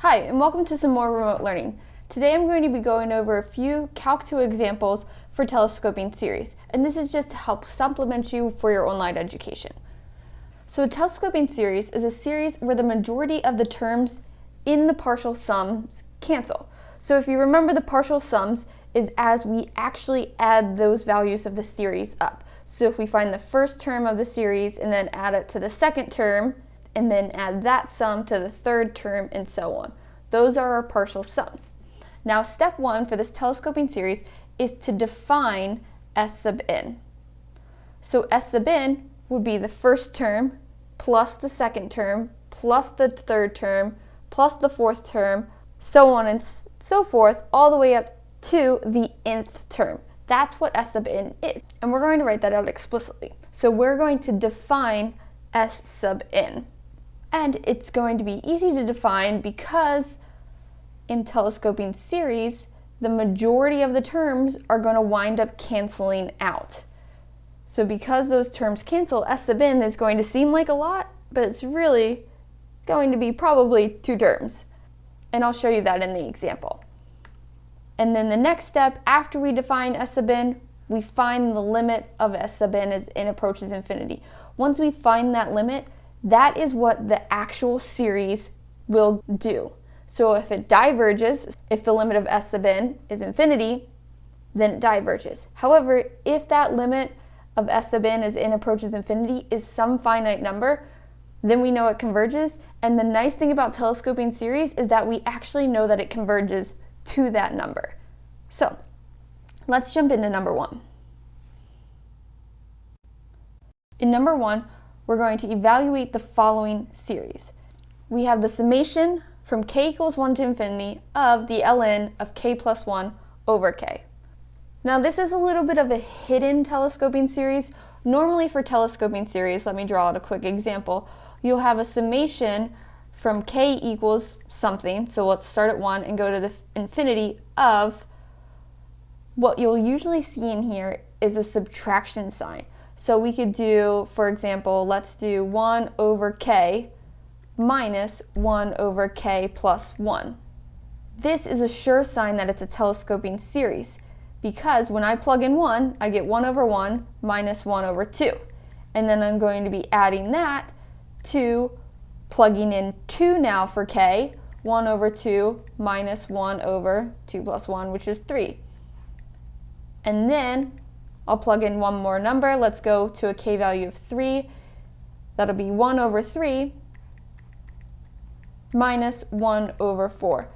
Hi, and welcome to some more remote learning. Today I'm going to be going over a few Calc2 examples for telescoping series, and this is just to help supplement you for your online education. So a telescoping series is a series where the majority of the terms in the partial sums cancel. So if you remember, the partial sums is as we actually add those values of the series up. So if we find the first term of the series and then add it to the second term, and then add that sum to the third term, and so on. Those are our partial sums. Now, step one for this telescoping series is to define S sub n. So S sub n would be the first term plus the second term plus the third term plus the fourth term, so on and so forth, all the way up to the nth term. That's what S sub n is. And we're going to write that out explicitly. So we're going to define S sub n. And it's going to be easy to define because in telescoping series, the majority of the terms are going to wind up canceling out. So because those terms cancel, S sub n is going to seem like a lot, but it's really going to be probably 2 terms. And I'll show you that in the example. And then the next step, after we define S sub n, we find the limit of S sub n as n approaches infinity. Once we find that limit, that is what the actual series will do. So if it diverges, if the limit of S sub n is infinity, then it diverges. However, if that limit of S sub n as n approaches infinity is some finite number, then we know it converges. And the nice thing about telescoping series is that we actually know that it converges to that number. So let's jump into number 1. In number 1, we're going to evaluate the following series. We have the summation from k equals 1 to infinity of the ln of k plus 1 over k. Now this is a little bit of a hidden telescoping series. Normally for telescoping series, let me draw out a quick example, you'll have a summation from k equals something, so let's start at 1 and go to the infinity of, what you'll usually see in here is a subtraction sign. So we could do, for example, let's do 1 over k minus 1 over k plus 1. This is a sure sign that it's a telescoping series, because when I plug in 1, I get 1 over 1 minus 1 over 2. And then I'm going to be adding that to plugging in 2 now for k, 1 over 2 minus 1 over 2 plus 1, which is 3. And then I'll plug in one more number. Let's go to a k value of 3. That'll be 1 over 3 minus 1 over 4.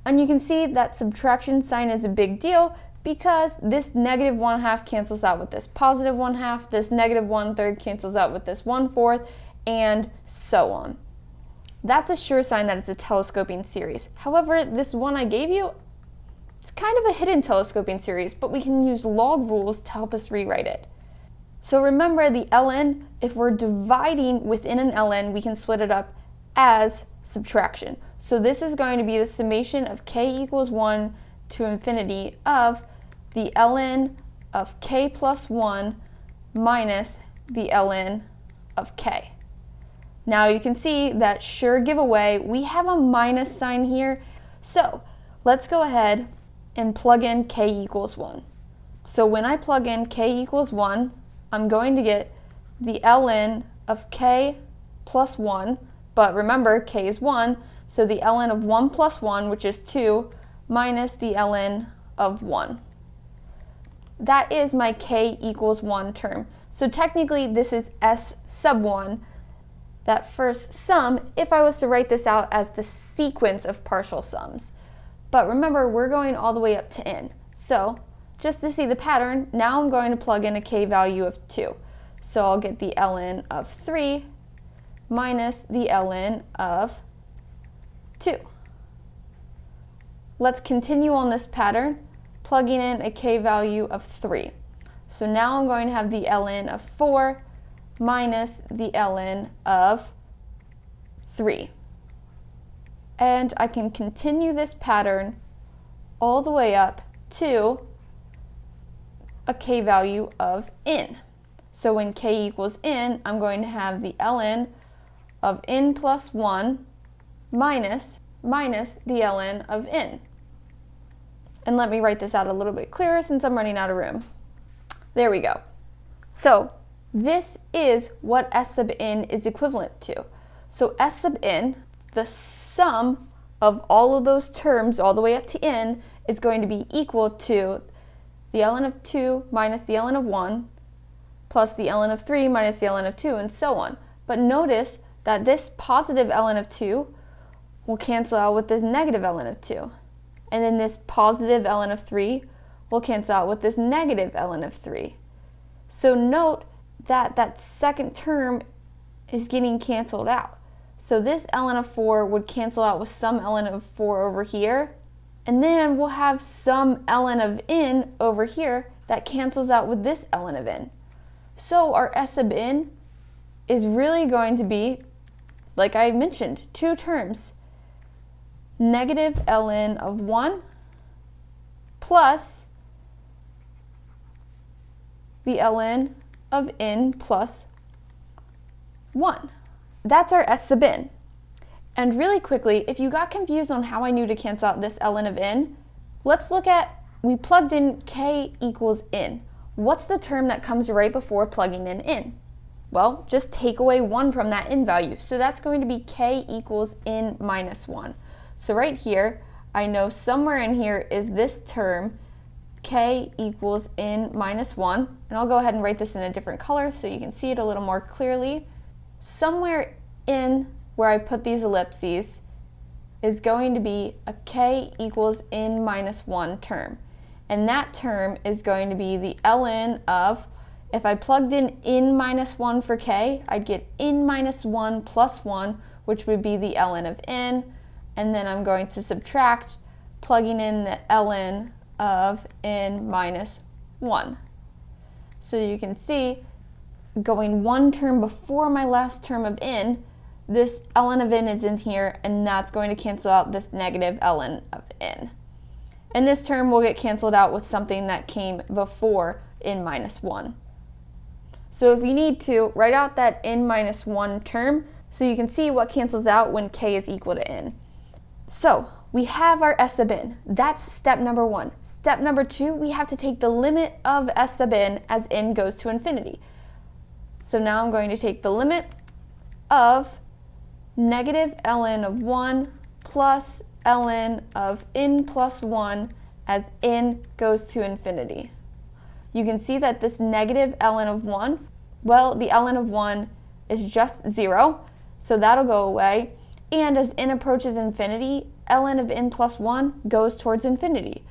And you can see that subtraction sign is a big deal because this negative 1/2 cancels out with this positive 1/2, this negative 1/3 cancels out with this 1/4, and so on. That's a sure sign that it's a telescoping series. However, this one I gave you, it's kind of a hidden telescoping series, but we can use log rules to help us rewrite it. So remember, the ln, if we're dividing within an ln, we can split it up as subtraction. So this is going to be the summation of k equals 1 to infinity of the ln of k plus 1 minus the ln of k. Now you can see that sure giveaway, we have a minus sign here. So let's go ahead and plug in k equals 1. So when I plug in k equals 1, I'm going to get the ln of k plus 1, but remember k is 1, so the ln of 1 plus 1, which is 2, minus the ln of 1. That is my k equals 1 term. So technically this is S sub 1, that first sum, if I was to write this out as the sequence of partial sums. But remember, we're going all the way up to n. So just to see the pattern, now I'm going to plug in a k value of 2. So I'll get the ln of 3 minus the ln of 2. Let's continue on this pattern, plugging in a k value of 3. So now I'm going to have the ln of 4 minus the ln of 3. And I can continue this pattern all the way up to a k value of n. So when k equals n, I'm going to have the ln of n plus 1 minus minus the ln of n. And let me write this out a little bit clearer since I'm running out of room. There we go. So this is what S sub n is equivalent to. So S sub n, the sum of all of those terms all the way up to n, is going to be equal to the ln of 2 minus the ln of 1 plus the ln of 3 minus the ln of 2, and so on. But notice that this positive ln of 2 will cancel out with this negative ln of 2. And then this positive ln of 3 will cancel out with this negative ln of 3. So note that that second term is getting canceled out. So this ln of 4 would cancel out with some ln of 4 over here, and then we'll have some ln of n over here that cancels out with this ln of n. So our S sub n is really going to be, like I mentioned, two terms. Negative ln of 1 plus the ln of n plus 1. That's our S sub n. And really quickly, if you got confused on how I knew to cancel out this ln of n, let's look at, we plugged in k equals n. What's the term that comes right before plugging in n? Well, just take away 1 from that n value. So that's going to be k equals n minus 1. So right here, I know somewhere in here is this term, k equals n minus 1. And I'll go ahead and write this in a different color so you can see it a little more clearly. Somewhere in where I put these ellipses is going to be a k equals n minus 1 term. And that term is going to be the ln of, if I plugged in n minus 1 for k, I'd get n minus 1 plus 1, which would be the ln of n. And then I'm going to subtract, plugging in the ln of n minus 1. So you can see, going one term before my last term of n, this ln of n is in here, and that's going to cancel out this negative ln of n. And this term will get canceled out with something that came before n minus 1. So if you need to, write out that n minus 1 term so you can see what cancels out when k is equal to n. So we have our S sub n. That's step number 1. Step number 2, we have to take the limit of S sub n as n goes to infinity. So now I'm going to take the limit of negative ln of 1 plus ln of n plus 1 as n goes to infinity. You can see that this negative ln of 1, well, the ln of 1 is just 0, so that'll go away. And as n approaches infinity, ln of n plus 1 goes towards infinity.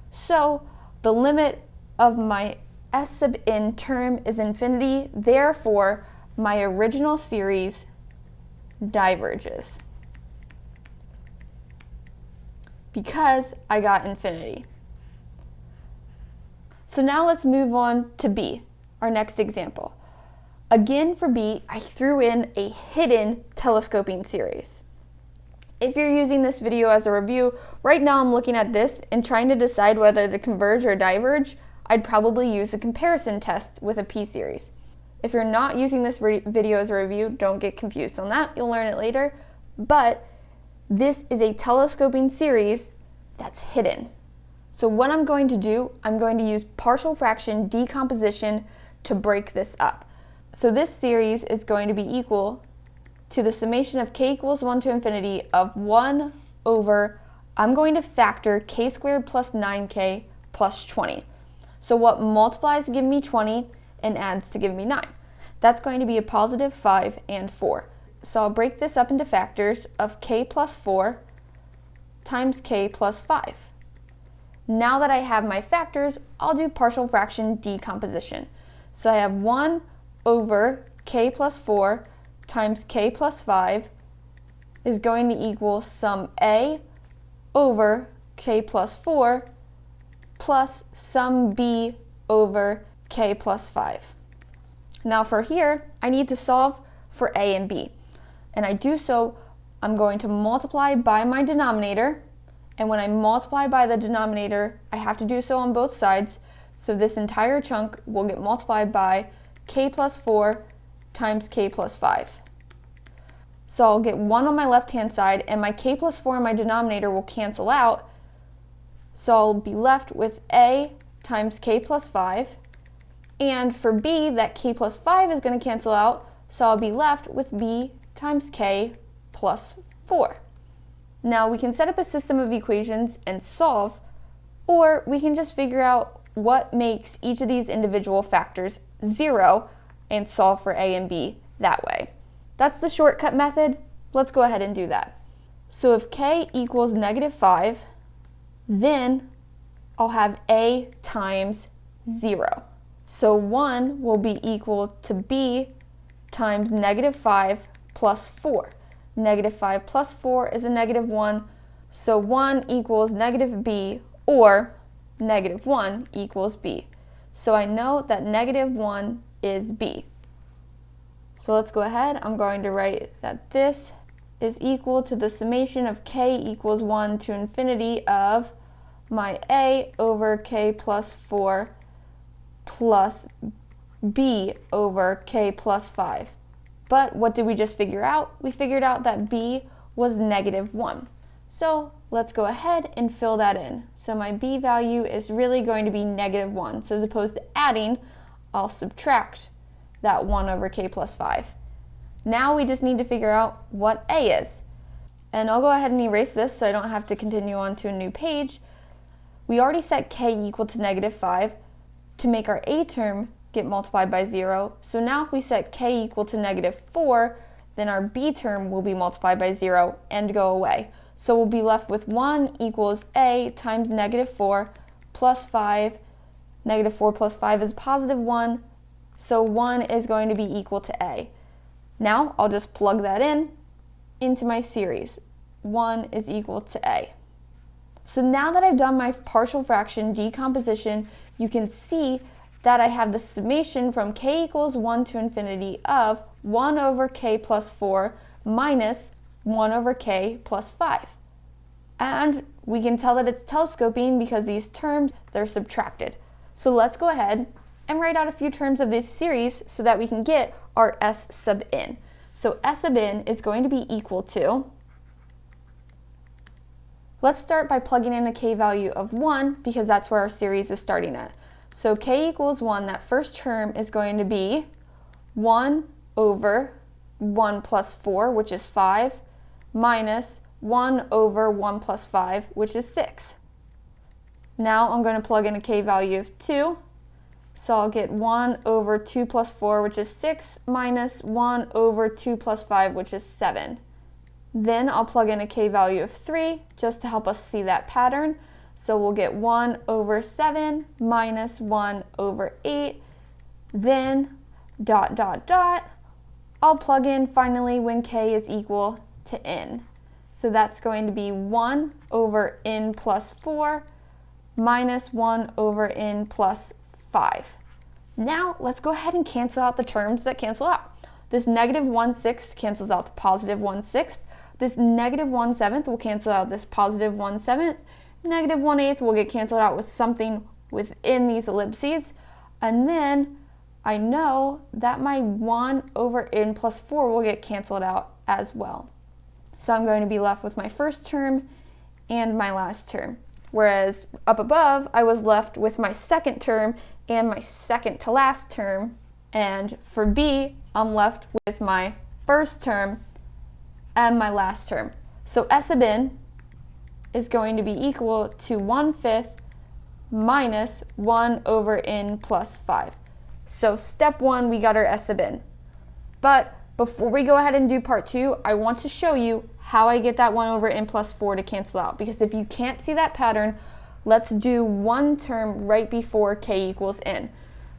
So the limit of my S sub n term is infinity, therefore my original series diverges because I got infinity. So now let's move on to B, our next example. Again for B, I threw in a hidden telescoping series. If you're using this video as a review, right now I'm looking at this and trying to decide whether to converge or diverge. I'd probably use a comparison test with a p-series. If you're not using this video as a review, don't get confused on that. You'll learn it later. But this is a telescoping series that's hidden. So what I'm going to do, I'm going to use partial fraction decomposition to break this up. So this series is going to be equal to the summation of k equals 1 to infinity of 1 over, I'm going to factor k squared plus 9k plus 20. So what multiplies to give me 20 and adds to give me 9? That's going to be a positive 5 and 4. So I'll break this up into factors of k plus 4 times k plus 5. Now that I have my factors, I'll do partial fraction decomposition. So I have 1 over k plus 4 times k plus 5 is going to equal sum a over k plus 4 plus sum b over k plus 5. Now for here, I need to solve for a and b. And I do so, I'm going to multiply by my denominator. And when I multiply by the denominator, I have to do so on both sides. So this entire chunk will get multiplied by k plus 4 times k plus 5. So I'll get 1 on my left-hand side, and my k plus 4 in my denominator will cancel out. So I'll be left with a times k plus 5. And for b, that k plus 5 is going to cancel out, so I'll be left with b times k plus 4. Now we can set up a system of equations and solve, or we can just figure out what makes each of these individual factors 0 and solve for a and b that way. That's the shortcut method. Let's go ahead and do that. So if k equals -5, then I'll have a times 0. So 1 will be equal to b times -5 plus 4. -5 plus 4 is a -1, so 1 equals -b, or -1 equals b. So I know that -1 is b. So let's go ahead. I'm going to write that this is equal to the summation of k equals 1 to infinity of my a over k plus 4 plus b over k plus 5. But what did we just figure out? We figured out that b was -1. So let's go ahead and fill that in. So my b value is really going to be -1. So as opposed to adding, I'll subtract that 1 over k plus 5. Now we just need to figure out what a is. And I'll go ahead and erase this so I don't have to continue on to a new page. We already set k equal to -5 to make our a term get multiplied by 0. So now if we set k equal to -4, then our b term will be multiplied by 0 and go away. So we'll be left with 1 equals a times -4 plus 5. -4 plus 5 is +1, so 1 is going to be equal to a. Now I'll just plug that in into my series. 1 is equal to a. So now that I've done my partial fraction decomposition, you can see that I have the summation from k equals 1 to infinity of 1 over k plus 4 minus 1 over k plus 5. And we can tell that it's telescoping because these terms, they're subtracted. So let's go ahead and write out a few terms of this series so that we can get our s sub n. So s sub n is going to be equal to, let's start by plugging in a k value of 1 because that's where our series is starting at. So k equals 1, that first term is going to be 1 over 1 plus 4, which is 5, minus 1 over 1 plus 5, which is 6. Now I'm going to plug in a k value of 2. So I'll get 1 over 2 plus 4, which is 6, minus 1 over 2 plus 5, which is 7. Then I'll plug in a k value of 3, just to help us see that pattern. So we'll get 1 over 7, minus 1 over 8. Then, dot, dot, dot. I'll plug in finally when k is equal to n. So that's going to be 1 over n plus 4, minus 1 over n plus 5. Now let's go ahead and cancel out the terms that cancel out. This -1/6 cancels out the +1/6. This -1/7 will cancel out this +1/7. -1/8 will get canceled out with something within these ellipses. And then I know that my 1 over n plus 4 will get canceled out as well. So I'm going to be left with my first term and my last term. Whereas up above, I was left with my second term and my second to last term. And for b, I'm left with my first term and my last term. So s sub n is going to be equal to 1/5 minus 1 over n plus 5. So step 1, we got our s sub n. But before we go ahead and do part 2, I want to show you how I get that 1 over n plus 4 to cancel out. Because if you can't see that pattern, let's do one term right before k equals n.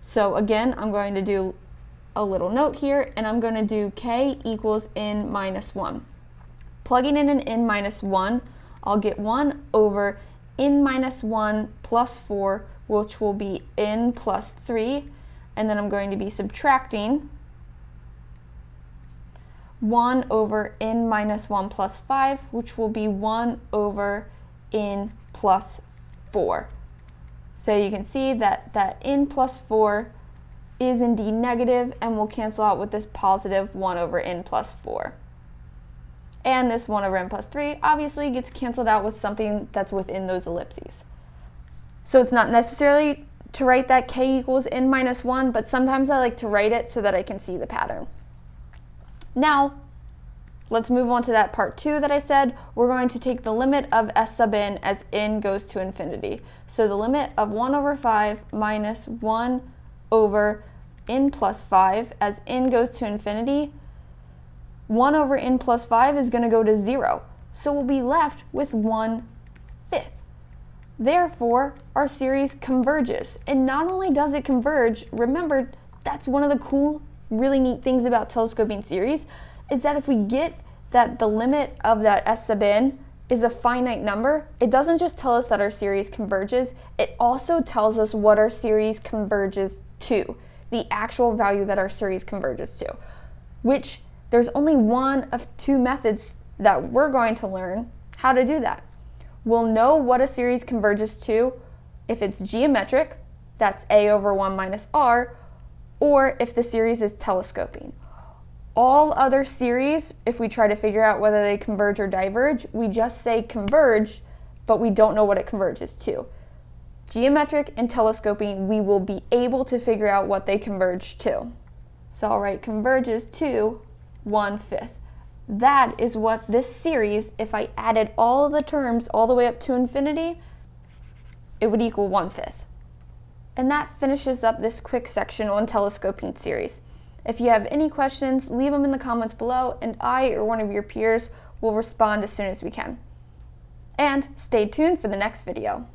So again, I'm going to do a little note here, and I'm going to do k equals n minus 1. Plugging in an n minus 1, I'll get 1 over n minus 1 plus 4, which will be n plus 3, and then I'm going to be subtracting 1 over n minus 1 plus 5, which will be 1 over n plus 4. So you can see that n plus 4 is indeed negative and will cancel out with this positive 1 over n plus 4. and this 1 over n plus 3 obviously gets canceled out with something that's within those ellipses. So it's not necessarily to write that k equals n minus 1, but sometimes I like to write it so that I can see the pattern. Now, let's move on to that part 2 that I said. We're going to take the limit of s sub n as n goes to infinity. So the limit of 1 over 5 minus 1 over n plus 5 as n goes to infinity, 1 over n plus 5 is going to go to 0. So we'll be left with 1/5. Therefore, our series converges. And not only does it converge, remember, that's one of the cool, really neat things about telescoping series, is that if we get that the limit of that s sub n is a finite number, it doesn't just tell us that our series converges, it also tells us what our series converges to, the actual value that our series converges to, which there's only one of 2 methods that we're going to learn how to do that. We'll know what a series converges to if it's geometric, that's a over 1 minus r, or if the series is telescoping. All other series, if we try to figure out whether they converge or diverge, we just say converge, but we don't know what it converges to. Geometric and telescoping, we will be able to figure out what they converge to. So I'll write converges to 1/5. That is what this series, if I added all of the terms all the way up to infinity, it would equal 1/5. And that finishes up this quick section on telescoping series. If you have any questions, leave them in the comments below, and I or one of your peers will respond as soon as we can. And stay tuned for the next video.